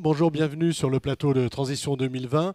bonjour, bienvenue sur le plateau de Transition 2020.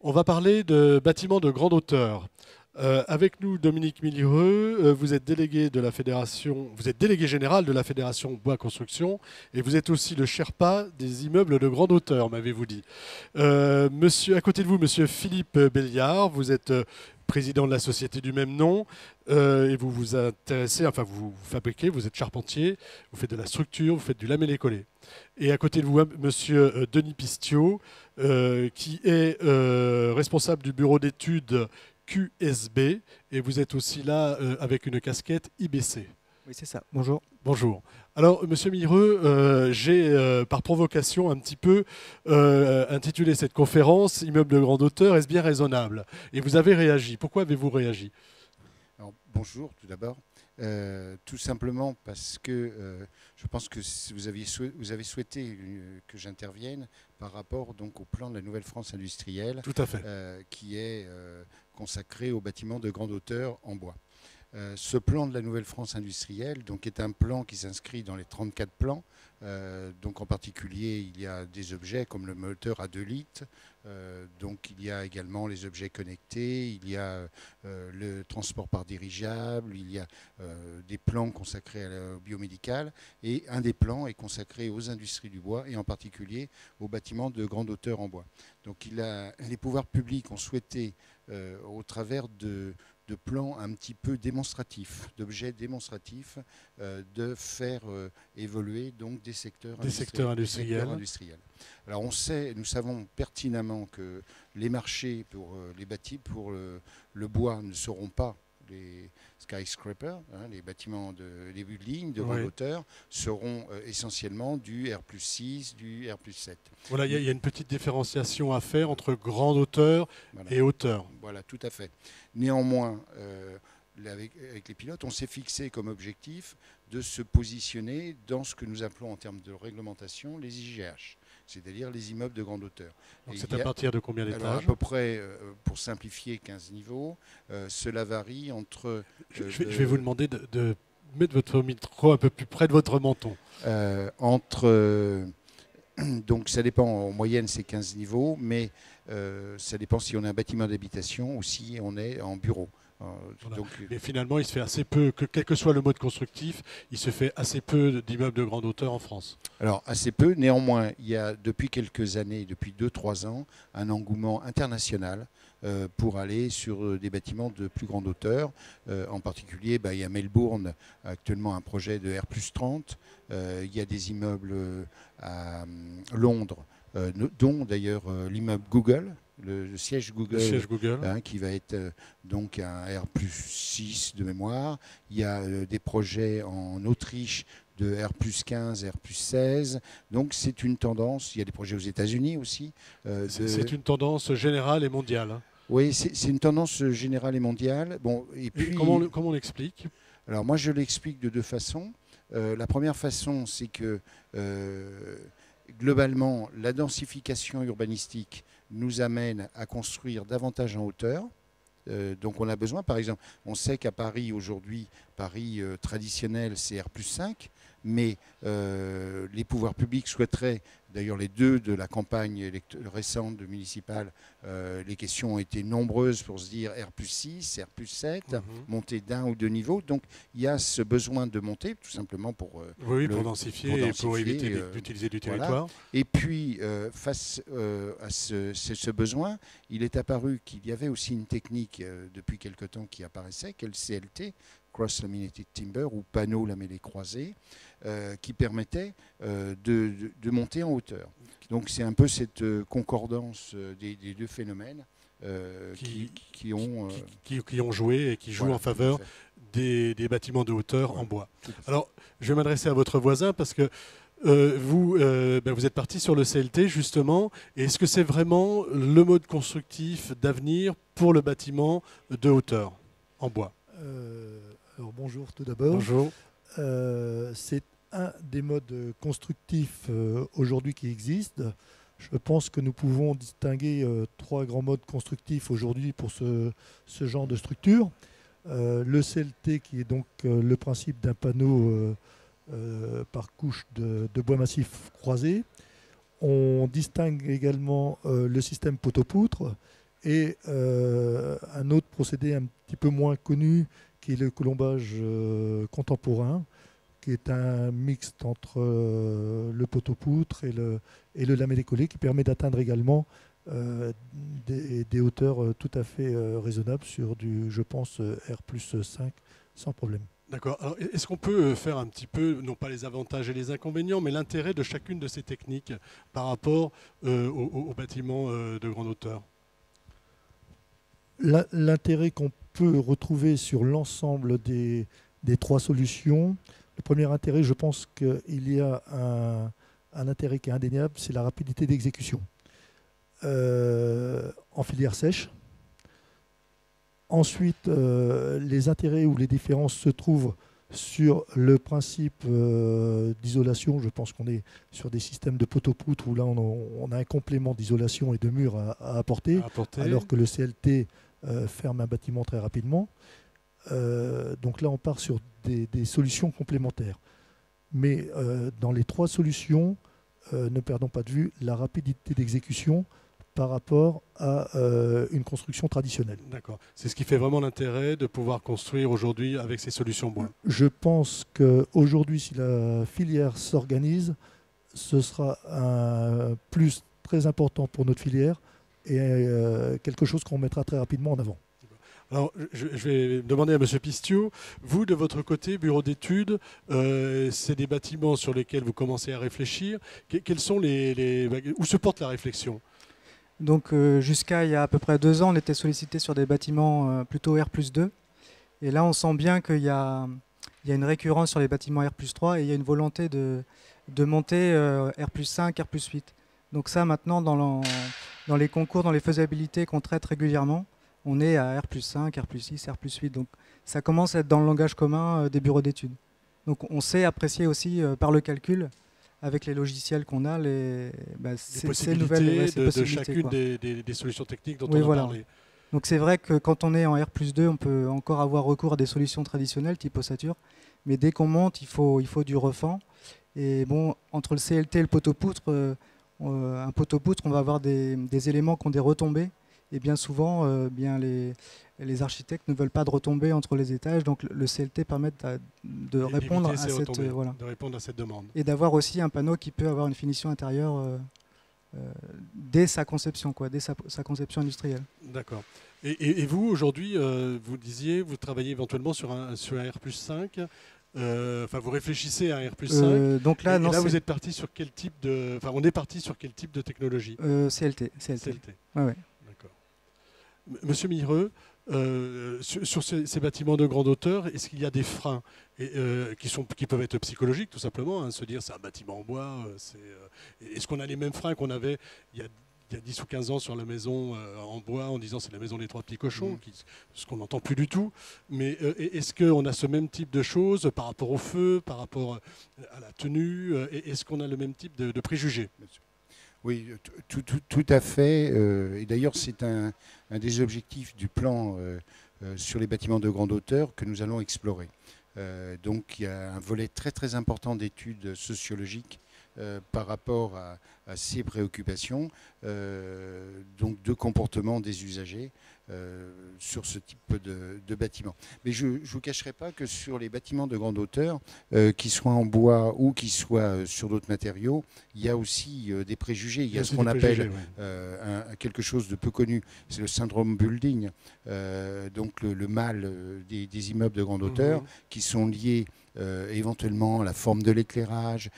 On va parler de bâtiments de grande hauteur. Avec nous, Dominique Milieux, vous êtes délégué de la fédération, vous êtes délégué général de la fédération Bois Construction et vous êtes aussi le Sherpa des immeubles de grande hauteur, m'avez-vous dit. Monsieur, à côté de vous, monsieur Philippe Béliard, vous êtes président de la société du même nom et vous vous intéressez, enfin vous fabriquez, vous êtes charpentier, vous faites de la structure, vous faites du lamellé-collé. Et à côté de vous, monsieur Denis Pistiot, qui est responsable du bureau d'études QSB, et vous êtes aussi là avec une casquette IBC. Oui, c'est ça. Bonjour. Bonjour. Alors, monsieur Mireux, j'ai par provocation un petit peu intitulé cette conférence Immeuble de grande hauteur, est-ce bien raisonnable? Et vous avez réagi. Pourquoi avez-vous réagi? Alors, bonjour tout d'abord. Tout simplement parce que je pense que vous avez souhaité que j'intervienne par rapport donc, au plan de la Nouvelle-France industrielle. Tout à fait. Qui est consacré aux bâtiments de grande hauteur en bois. Ce plan de la Nouvelle-France industrielle donc, est un plan qui s'inscrit dans les 34 plans. Donc en particulier, il y a des objets comme le moteur à 2 litres. Donc il y a également les objets connectés, il y a le transport par dirigeable, il y a des plans consacrés au biomédical. Et un des plans est consacré aux industries du bois et en particulier aux bâtiments de grande hauteur en bois. Donc les pouvoirs publics ont souhaité, au travers de plans un petit peu démonstratifs, d'objets démonstratifs, de faire évoluer donc des secteurs industriels. Alors nous savons pertinemment que les marchés pour le bois ne seront pas les skyscrapers, les bâtiments, les lignes de grande hauteur, seront essentiellement du R+6, du R+7. Voilà, il y a une petite différenciation à faire entre grande hauteur et hauteur. Voilà, tout à fait. Néanmoins, avec les pilotes, on s'est fixé comme objectif de se positionner dans ce que nous appelons en termes de réglementation les IGH, c'est-à-dire les immeubles de grande hauteur. C'est à partir de combien d'étages? À peu près, pour simplifier, 15 niveaux. Cela varie entre... Je vais vous demander de mettre votre micro un peu plus près de votre menton. Donc ça dépend, en moyenne c'est 15 niveaux, mais ça dépend si on a un bâtiment d'habitation ou si on est en bureau. Voilà. Donc, mais finalement, il se fait assez peu, quel que soit le mode constructif, il se fait assez peu d'immeubles de grande hauteur en France. Alors, assez peu. Néanmoins, il y a depuis quelques années, depuis 2-3 ans, un engouement international pour aller sur des bâtiments de plus grande hauteur. En particulier, il y a Melbourne, actuellement un projet de R+30. Il y a des immeubles à Londres, dont d'ailleurs l'immeuble Google. Le siège Google, qui va être donc un R+6 de mémoire. Il y a des projets en Autriche de R+15, R+16. Donc c'est une tendance. Il y a des projets aux États-Unis aussi. C'est une tendance générale et mondiale. Oui, c'est une tendance générale et mondiale. Bon, et puis, comment on l'explique? Alors moi je l'explique de 2 façons. La première façon, c'est que globalement, la densification urbanistique nous amène à construire davantage en hauteur. Donc on a besoin, par exemple, on sait qu'à Paris aujourd'hui, Paris traditionnel c'est R+5, mais les pouvoirs publics souhaiteraient, d'ailleurs les deux de la campagne récente de municipale, les questions ont été nombreuses pour se dire R+6, R+7, monter d'1 ou 2 niveaux. Donc il y a ce besoin de monter, tout simplement pour densifier et pour éviter d'utiliser du territoire. Voilà. Et puis face à ce besoin, il est apparu qu'il y avait aussi une technique depuis quelque temps qui apparaissait, qu'est le CLT, Cross Laminated Timber, ou panneau lamellé croisé, qui permettait de monter en hauteur. Donc c'est un peu cette concordance des deux phénomènes qui ont joué et qui jouent en faveur des bâtiments de hauteur en bois. Alors, je vais m'adresser à votre voisin parce que vous êtes parti sur le CLT justement. Est-ce que c'est vraiment le mode constructif d'avenir pour le bâtiment de hauteur en bois? Alors bonjour tout d'abord. Bonjour. C'est un des modes constructifs aujourd'hui qui existent. Je pense que nous pouvons distinguer 3 grands modes constructifs aujourd'hui pour ce genre de structure. Le CLT qui est donc le principe d'un panneau par couche de bois massif croisé. On distingue également le système poteau-poutre et un autre procédé un petit peu moins connu qui est le colombage contemporain, qui est un mixte entre le poteau-poutre et le lamellé collé, qui permet d'atteindre également des hauteurs tout à fait raisonnables sur du, je pense, R+5 sans problème. D'accord. Alors, est-ce qu'on peut faire un petit peu, non pas les avantages et les inconvénients, mais l'intérêt de chacune de ces techniques par rapport aux bâtiments de grande hauteur? L'intérêt qu'on peut retrouver sur l'ensemble des trois solutions, le premier intérêt, je pense qu'il y a un intérêt qui est indéniable, c'est la rapidité d'exécution. En filière sèche. Ensuite, les intérêts ou les différences se trouvent sur le principe d'isolation. Je pense qu'on est sur des systèmes de poteau-poutre où là on a un complément d'isolation et de mur à apporter, alors que le CLT ferme un bâtiment très rapidement. Donc là on part sur des solutions complémentaires. Mais dans les trois solutions, ne perdons pas de vue la rapidité d'exécution par rapport à une construction traditionnelle. D'accord. C'est ce qui fait vraiment l'intérêt de pouvoir construire aujourd'hui avec ces solutions bois. Je pense qu'aujourd'hui, si la filière s'organise, ce sera un plus très important pour notre filière et quelque chose qu'on mettra très rapidement en avant. Alors, je vais demander à M. Pistiot, vous, de votre côté, bureau d'études, c'est des bâtiments sur lesquels vous commencez à réfléchir. Quels sont où se porte la réflexion? Donc jusqu'à il y a à peu près 2 ans, on était sollicité sur des bâtiments plutôt R+2. Et là, on sent bien qu'il y a une récurrence sur les bâtiments R+3 et il y a une volonté de monter R+5, R+8. Donc ça, maintenant, dans les concours, dans les faisabilités qu'on traite régulièrement, on est à R+5, R+6, R+8. Donc ça commence à être dans le langage commun des bureaux d'études. Donc on sait apprécier aussi par le calcul, avec les logiciels qu'on a, ces nouvelles de chacune des solutions techniques dont on a parlé. Donc c'est vrai que quand on est en R+2, on peut encore avoir recours à des solutions traditionnelles type ossature, mais dès qu'on monte, il faut du refend. Et bon, entre le CLT et le poteau-poutre, un poteau-poutre, on va avoir des éléments qui ont des retombées. Et bien souvent, les architectes ne veulent pas de retombées entre les étages, donc le CLT permet de répondre à cette demande. Et d'avoir aussi un panneau qui peut avoir une finition intérieure dès sa conception, dès sa conception industrielle. D'accord. Et vous, aujourd'hui, vous disiez, vous travaillez éventuellement sur un R+5, vous réfléchissez à un R+5. Donc là, vous êtes parti sur quel type de... Enfin, on est parti sur quel type de technologie? CLT. Ouais. Monsieur Mireux, sur ces bâtiments de grande hauteur, est-ce qu'il y a des freins qui peuvent être psychologiques, tout simplement, se dire c'est un bâtiment en bois, est-ce qu'on a les mêmes freins qu'on avait il y a 10 ou 15 ans sur la maison en bois, en disant c'est la maison des 3 petits cochons, ce qu'on n'entend plus du tout, mais est-ce qu'on a ce même type de choses par rapport au feu, par rapport à la tenue, est-ce qu'on a le même type de préjugés? Oui, tout à fait. Et d'ailleurs, c'est un des objectifs du plan sur les bâtiments de grande hauteur que nous allons explorer. Donc, il y a un volet très très important d'études sociologiques par rapport à ces préoccupations, donc de comportement des usagers sur ce type de bâtiment. Mais je ne vous cacherai pas que sur les bâtiments de grande hauteur, qu'ils soient en bois ou qu'ils soient sur d'autres matériaux, il y a aussi des préjugés. Il y a ce qu'on appelle quelque chose de peu connu, c'est le syndrome building, donc le mal des immeubles de grande hauteur, qui sont liés éventuellement à la forme de l'éclairage,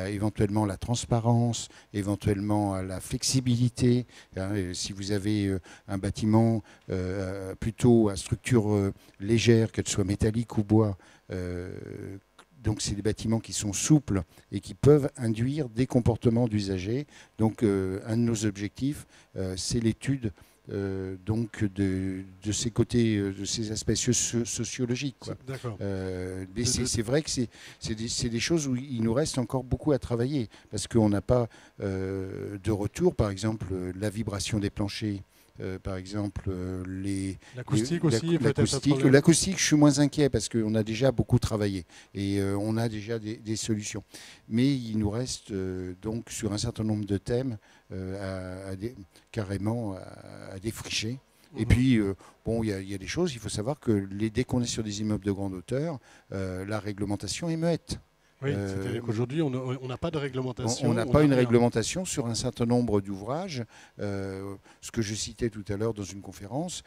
éventuellement à la transparence, éventuellement à la flexibilité. Si vous avez un bâtiment plutôt à structure légère, qu'elle soit métallique ou bois, donc c'est des bâtiments qui sont souples et qui peuvent induire des comportements d'usagers. Donc un de nos objectifs, c'est l'étude donc de ces côtés, de ces aspects sociologiques. D'accord. Mais c'est vrai que c'est des choses où il nous reste encore beaucoup à travailler, parce qu'on n'a pas de retour. Par exemple, la vibration des planchers par exemple, l'acoustique aussi, peut-être un problème. L'acoustique, je suis moins inquiet parce qu'on a déjà beaucoup travaillé et on a déjà des solutions. Mais il nous reste donc sur un certain nombre de thèmes carrément à défricher. Et puis, bon, il y a des choses, il faut savoir que dès qu'on est sur des immeubles de grande hauteur, la réglementation est muette. Oui, c'est-à-dire qu'aujourd'hui, on n'a pas de réglementation. On n'a pas une réglementation sur un certain nombre d'ouvrages. Ce que je citais tout à l'heure dans une conférence,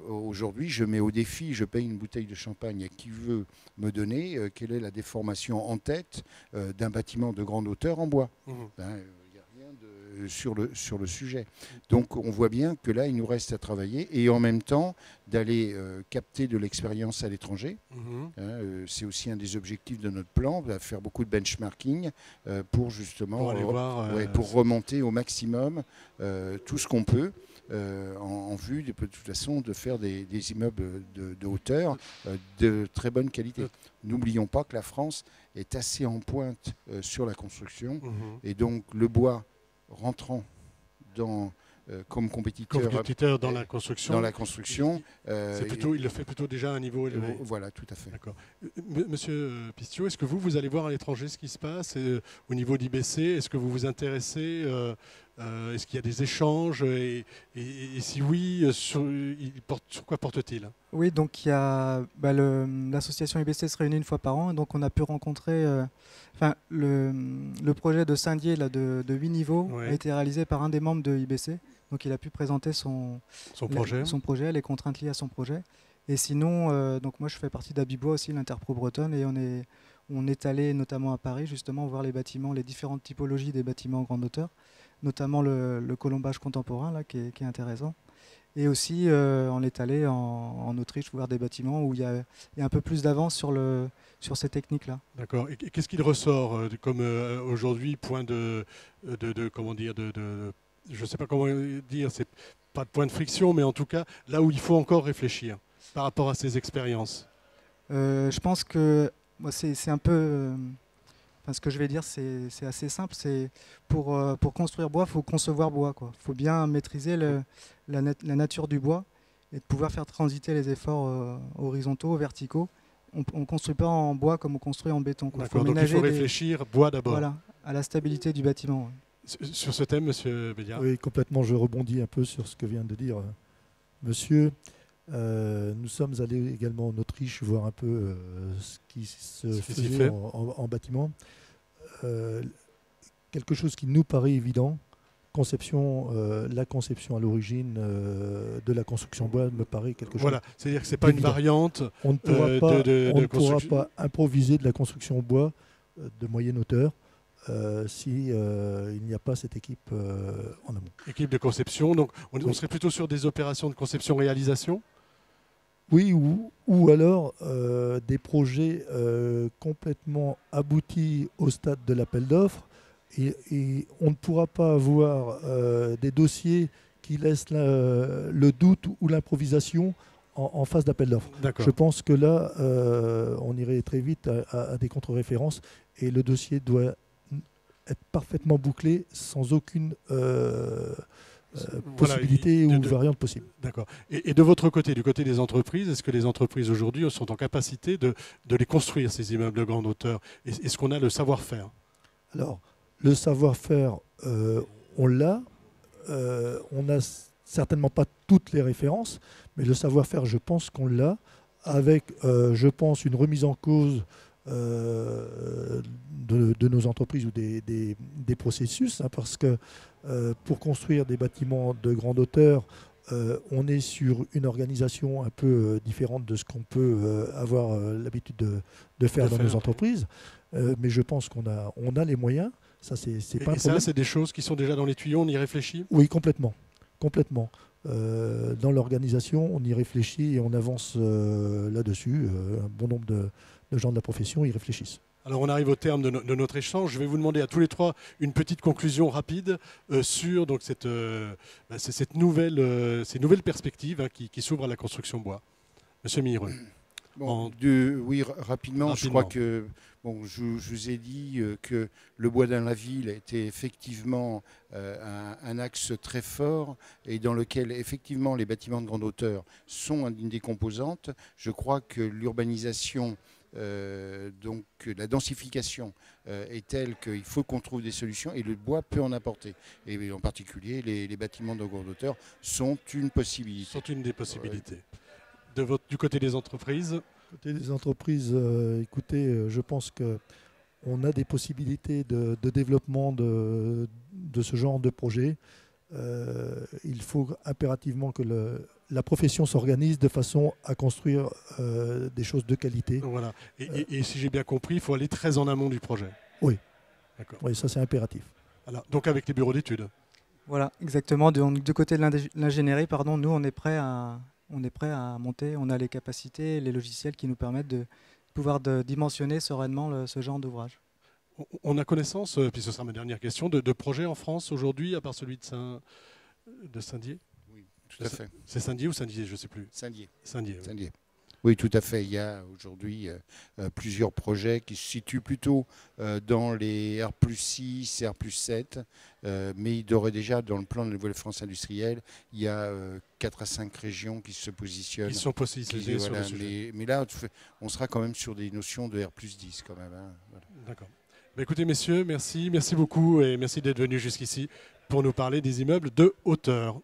aujourd'hui, je mets au défi, je paye une bouteille de champagne à qui veut me donner quelle est la déformation en tête d'un bâtiment de grande hauteur en bois. Sur le sujet. Donc on voit bien que là, il nous reste à travailler et en même temps d'aller capter de l'expérience à l'étranger. C'est aussi un des objectifs de notre plan, de faire beaucoup de benchmarking pour justement pour remonter au maximum tout ce qu'on peut en vue de toute façon de faire des immeubles de hauteur de très bonne qualité. N'oublions pas que la France est assez en pointe sur la construction et donc le bois rentrant comme compétiteur dans la construction. Il le fait plutôt déjà à un niveau élevé. Voilà, tout à fait. D'accord. Monsieur Pistiot, est-ce que vous allez voir à l'étranger ce qui se passe au niveau d'IBC? Est-ce que vous vous intéressez est-ce qu'il y a des échanges et si oui, sur quoi porte-t-il? Oui, donc il y a l'association IBC se réunit une fois par an, donc on a pu rencontrer. Le projet de Saint-Dié de 8 niveaux a été réalisé par un des membres de IBC, donc il a pu présenter son projet, les contraintes liées à son projet. Et sinon, donc moi je fais partie d'Abibois aussi, l'Interpro bretonne, et on est allé notamment à Paris justement voir les bâtiments, les différentes typologies des bâtiments en grande hauteur, notamment le colombage contemporain là, qui est intéressant. Et aussi, on est allé en Autriche voir des bâtiments où il y a un peu plus d'avance sur ces techniques-là. D'accord. Et qu'est-ce qu'il ressort comme aujourd'hui point comment dire, je ne sais pas comment dire, c'est pas de point de friction, mais en tout cas là où il faut encore réfléchir par rapport à ces expériences? Je pense que moi, c'est un peu... ce que je vais dire, c'est assez simple. C'est pour construire bois, il faut concevoir bois. Il faut bien maîtriser la nature du bois et de pouvoir faire transiter les efforts horizontaux, verticaux. On ne construit pas en bois comme on construit en béton. D'accord, donc il faut réfléchir bois d'abord. Voilà, à la stabilité du bâtiment. Sur ce thème, Monsieur Béliard? Oui, complètement. Je rebondis un peu sur ce que vient de dire Monsieur. Nous sommes allés également en Autriche voir un peu ce qui se faisait en bâtiment. Quelque chose qui nous paraît évident, la conception à l'origine de la construction bois me paraît quelque chose. Voilà, c'est-à-dire que ce n'est pas une variante. On ne pourra pas improviser de la construction bois de moyenne hauteur si il n'y a pas cette équipe en amont. Équipe de conception, donc on serait plutôt sur des opérations de conception-réalisation? Oui, ou alors des projets complètement aboutis au stade de l'appel d'offres et on ne pourra pas avoir des dossiers qui laissent le doute ou l'improvisation en phase d'appel d'offres. Je pense que là, on irait très vite à des contre-références et le dossier doit être parfaitement bouclé sans aucune possibilité ou variante possible. D'accord. Et de votre côté, du côté des entreprises, est-ce que les entreprises aujourd'hui sont en capacité de les construire, ces immeubles de grande hauteur? Est-ce qu'on a le savoir-faire? Alors, le savoir-faire, on l'a. On n'a certainement pas toutes les références, mais le savoir-faire, je pense qu'on l'a, avec, je pense, une remise en cause de nos entreprises ou des processus, parce que pour construire des bâtiments de grande hauteur, on est sur une organisation un peu différente de ce qu'on peut avoir l'habitude de faire dans nos entreprises, mais je pense qu'on a les moyens. Ça, c'est pas un problème. Ça, c'est des choses qui sont déjà dans les tuyaux, on y réfléchit? Oui, complètement. Dans l'organisation, on y réfléchit et on avance là-dessus. Un bon nombre de gens de la profession y réfléchissent. Alors on arrive au terme de notre échange. Je vais vous demander à tous les trois une petite conclusion rapide sur donc, ces nouvelles perspectives qui s'ouvrent à la construction bois. Monsieur Mireux. Oui, rapidement, je crois que Bon, je vous ai dit que le bois dans la ville était effectivement un axe très fort et dans lequel effectivement les bâtiments de grande hauteur sont une des composantes. Je crois que l'urbanisation, donc la densification est telle qu'il faut qu'on trouve des solutions et le bois peut en apporter. Et en particulier, les bâtiments de grande hauteur sont une possibilité. Sont une des possibilités. Du côté des entreprises. Côté des entreprises, écoutez, je pense qu'on a des possibilités de développement de ce genre de projet. Il faut impérativement que la profession s'organise de façon à construire des choses de qualité. Voilà. Et si j'ai bien compris, il faut aller très en amont du projet. Oui. D'accord. Oui, ça c'est impératif. Voilà. Donc avec les bureaux d'études. Voilà, exactement. Du côté de l'ingénierie, nous, on est prêt à monter. On a les capacités, les logiciels qui nous permettent de pouvoir dimensionner sereinement ce genre d'ouvrage. On a connaissance, puis ce sera ma dernière question, de projets en France aujourd'hui, à part celui de Saint-Dié? Oui, tout à fait. C'est Saint-Dié ou Saint-Dié, je ne sais plus. Saint-Dié. Saint-Dié. Oui. Saint-Dié. Oui, tout à fait. Il y a aujourd'hui plusieurs projets qui se situent plutôt dans les R+6, R+7, mais il aurait déjà, dans le plan de la Nouvelle-France industrielle, il y a 4 à 5 régions qui se positionnent. Ils sont positionnés sur le sujet. Mais là, on sera quand même sur des notions de R+10 quand même. Hein. Voilà. D'accord. Bah, écoutez, messieurs, merci beaucoup et merci d'être venus jusqu'ici pour nous parler des immeubles de hauteur.